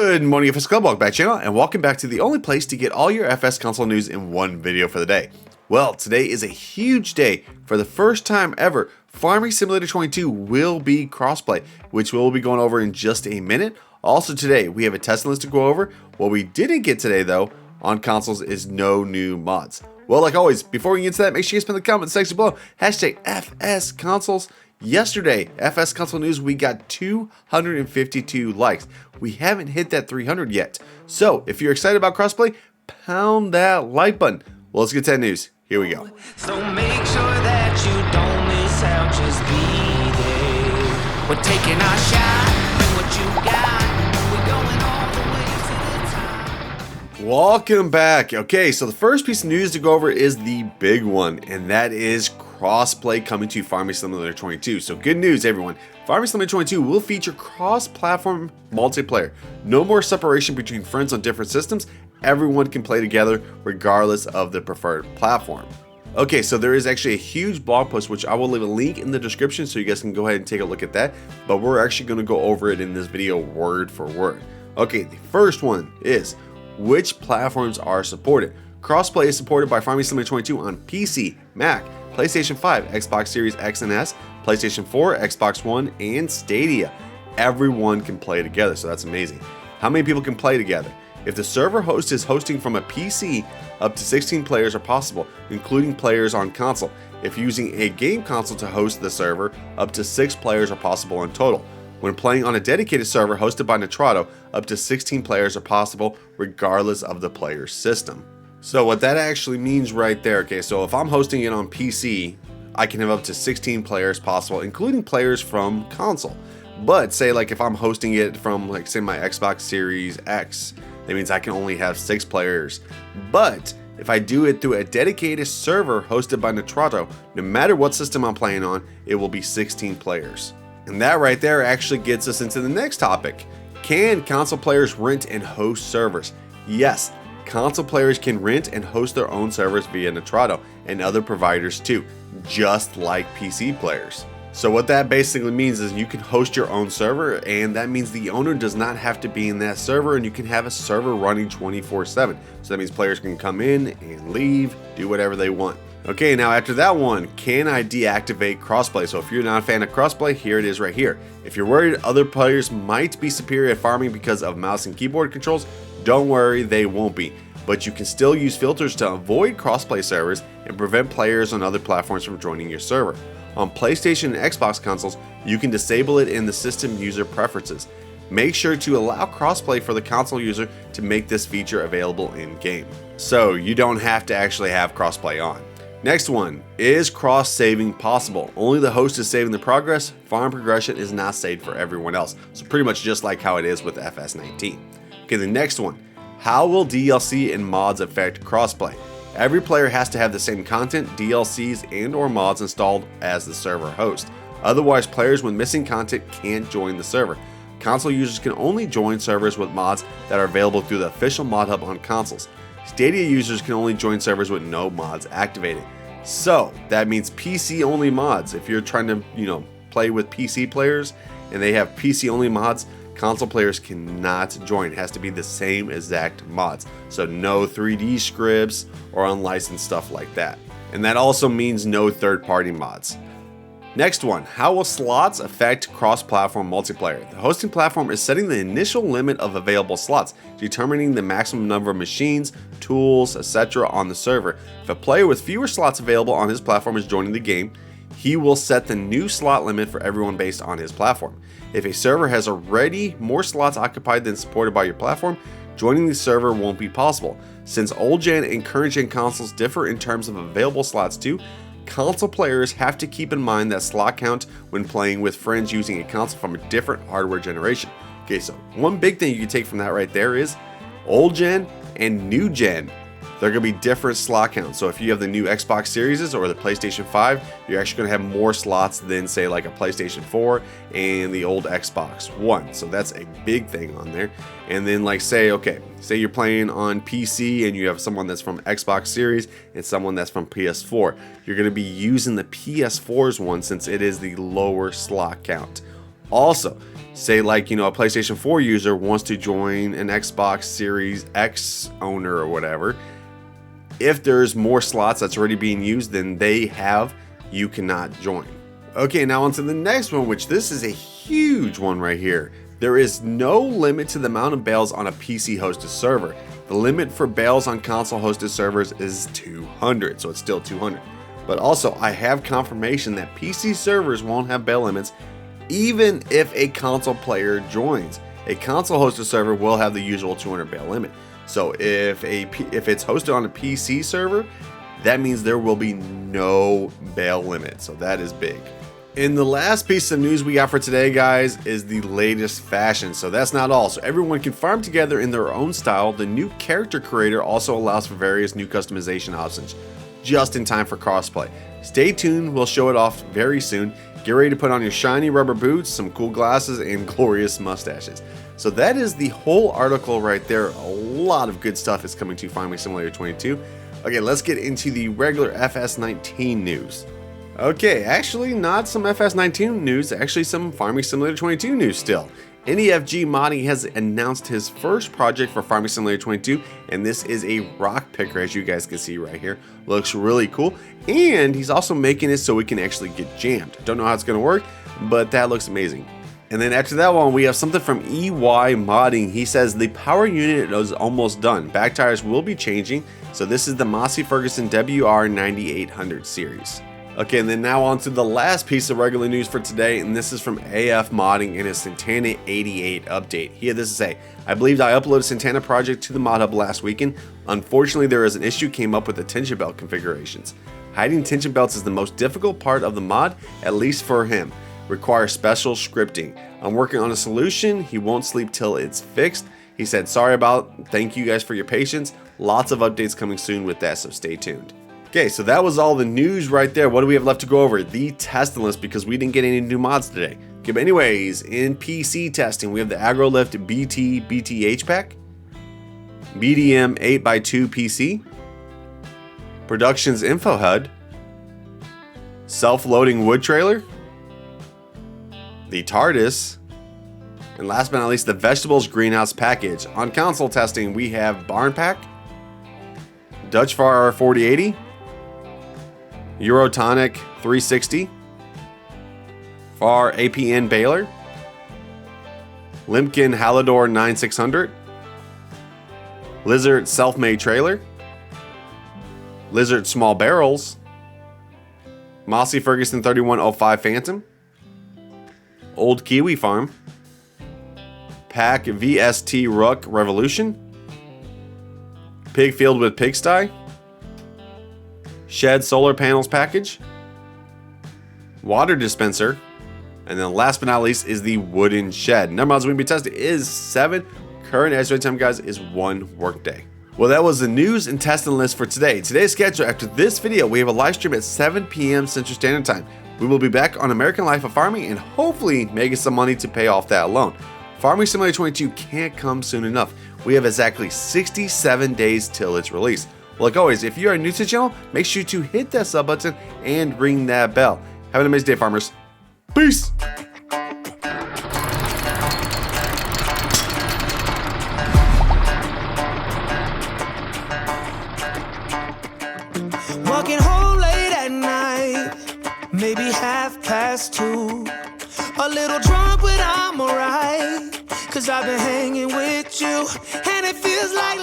Good morning, FSClub. Welcome back to the channel, and welcome back to the only place to get all your FS console news in one video for the day. Well, today is a huge day. For the first time ever, Farming Simulator 22 will be crossplay, which we'll be going over in just a minute. Also today, we have a testing list to go over. What we didn't get today, though, on consoles is no new mods. Well, like always, before we get to that, make sure you spam the comment section below. Hashtag FS Consoles. Yesterday, FS Console News, we got 252 likes. We haven't hit that 300 yet. So, if you're excited about crossplay, pound that like button. Well, let's get to that news. Here we go. So make sure that you don't miss out, just be there. We're taking our shot, bring what you got. We're going all the way to the top. Welcome back. Okay, so the first piece of news to go over is the big one, and that is crossplay coming to Farming Simulator 22. So good news, everyone. Farming Simulator 22 will feature cross-platform multiplayer. No more separation between friends on different systems. Everyone can play together regardless of the preferred platform. Okay, so there is actually a huge blog post, which I will leave a link in the description so you guys can go ahead and take a look at that. But we're actually going to go over it in this video word for word. Okay, the first one is which platforms are supported. Crossplay is supported by Farming Simulator 22 on PC, Mac, PlayStation 5, Xbox Series X and S, PlayStation 4, Xbox One, and Stadia. Everyone can play together, so that's amazing. How many people can play together? If the server host is hosting from a PC, up to 16 players are possible, including players on console. If using a game console to host the server, up to 6 players are possible in total. When playing on a dedicated server hosted by Nitrado, up to 16 players are possible, regardless of the player's system. So what that actually means right there, okay, so if I'm hosting it on PC, I can have up to 16 players possible, including players from console. But say like if I'm hosting it from like say my Xbox Series X, that means I can only have 6 players. But if I do it through a dedicated server hosted by Nitrado, no matter what system I'm playing on, it will be 16 players. And that right there actually gets us into the next topic. Can console players rent and host servers? Yes. Console players can rent and host their own servers via Nitrado and other providers too, just like PC players. So what that basically means is you can host your own server, and that means the owner does not have to be in that server, and you can have a server running 24/7. So that means players can come in and leave, do whatever they want. Okay, now after that one, can I deactivate crossplay? So if you're not a fan of crossplay, here it is right here. If you're worried other players might be superior at farming because of mouse and keyboard controls, don't worry, they won't be. But you can still use filters to avoid crossplay servers and prevent players on other platforms from joining your server. On PlayStation and Xbox consoles, you can disable it in the system user preferences. Make sure to allow crossplay for the console user to make this feature available in-game. So you don't have to actually have crossplay on. Next one, is cross-saving possible? Only the host is saving the progress. Farm progression is not saved for everyone else. So pretty much just like how it is with FS19. Okay, the next one, how will DLC and mods affect crossplay? Every player has to have the same content, DLCs, and or mods installed as the server host. Otherwise, players with missing content can't join the server. Console users can only join servers with mods that are available through the official mod hub on consoles. Stadia users can only join servers with no mods activated. So that means PC only mods. If you're trying to, play with PC players and they have PC only mods, console players cannot join. It has to be the same exact mods. So no 3D scripts or unlicensed stuff like that. And that also means no third-party mods. Next one, how will slots affect cross-platform multiplayer? The hosting platform is setting the initial limit of available slots, determining the maximum number of machines, tools, etc. on the server. If a player with fewer slots available on his platform is joining the game, he will set the new slot limit for everyone based on his platform. If a server has already more slots occupied than supported by your platform, joining the server won't be possible. Since old gen and current gen consoles differ in terms of available slots too, console players have to keep in mind that slot count when playing with friends using a console from a different hardware generation. Okay, so one big thing you can take from that right there is old gen and new gen. They're going to be different slot counts. So if you have the new Xbox Series or the PlayStation 5, you're actually going to have more slots than say like a PlayStation 4 and the old Xbox One. So that's a big thing on there. And then like say you're playing on PC and you have someone that's from Xbox Series and someone that's from PS4. You're going to be using the PS4's one since it is the lower slot count. Also, Say like, you know, a PlayStation 4 user wants to join an Xbox Series X owner or whatever. If there's more slots that's already being used than they have, you cannot join. Okay, now on to the next one, which this is a huge one right here. There is no limit to the amount of bales on a PC hosted server. The limit for bales on console hosted servers is 200, so it's still 200. But also, I have confirmation that PC servers won't have bale limits even if a console player joins. A console hosted server will have the usual 200 bale limit. So if it's hosted on a PC server, that means there will be no bale limit. So that is big. And the last piece of news we got for today, guys, is the latest fashion. So that's not all. So everyone can farm together in their own style. The new character creator also allows for various new customization options, just in time for crossplay. Stay tuned, we'll show it off very soon. Get ready to put on your shiny rubber boots, some cool glasses, and glorious mustaches. So that is the whole article right there. A lot of good stuff is coming to Farming Simulator 22. Okay, let's get into the regular FS19 news. Okay, actually not some FS19 news, actually some Farming Simulator 22 news still. NEFG Modding has announced his first project for Farming Simulator 22, and this is a rock picker, as you guys can see right here. Looks really cool, and he's also making it so we can actually get jammed. Don't know how it's going to work, but that looks amazing. And then after that one, we have something from EY Modding. He says the power unit is almost done. Back tires will be changing, so this is the Massey Ferguson WR9800 series. Okay, and then now on to the last piece of regular news for today, and this is from AF Modding in his Santana 88 update. He had this to say: I believe I uploaded Santana project to the mod hub last weekend. Unfortunately, there is an issue came up with the tension belt configurations. Hiding tension belts is the most difficult part of the mod, at least for him. Requires special scripting. I'm working on a solution. He won't sleep till it's fixed. He said, sorry about, thank you guys for your patience. Lots of updates coming soon with that, so stay tuned. Okay, so that was all the news right there. What do we have left to go over? The testing list, because we didn't get any new mods today. Okay, but anyways, in PC testing, we have the AgroLift BT BTH pack, BDM 8x2 PC, Productions Info HUD, self-loading wood trailer, the TARDIS, and last but not least, the Vegetables Greenhouse package. On console testing, we have Barn Pack, Dutch Far 4080, Eurotonic 360, Far APN Baler, Limkin Halidor 9600, Lizard Self-Made Trailer, Lizard Small Barrels, Massey Ferguson 3105 Phantom, Old Kiwi Farm, Pack VST Rook Revolution, Pig Field with Pigsty, Shed Solar Panels Package, Water Dispenser, and then last but not least is the Wooden Shed. Number mods we're going to be testing is 7. Current estimate time, guys, is 1 workday. Well, that was the news and testing list for today. Today's schedule: after this video, we have a live stream at 7 p.m. Central Standard Time. We will be back on American Life of Farming and hopefully making some money to pay off that loan. Farming Simulator 22 can't come soon enough. We have exactly 67 days till its release. Like always, if you are new to the channel, make sure to hit that sub button and ring that bell. Have an amazing day, farmers. Peace! Walking home late at night, maybe 2:30. A little drunk, but I'm alright, 'cause I've been hanging with you, and it feels like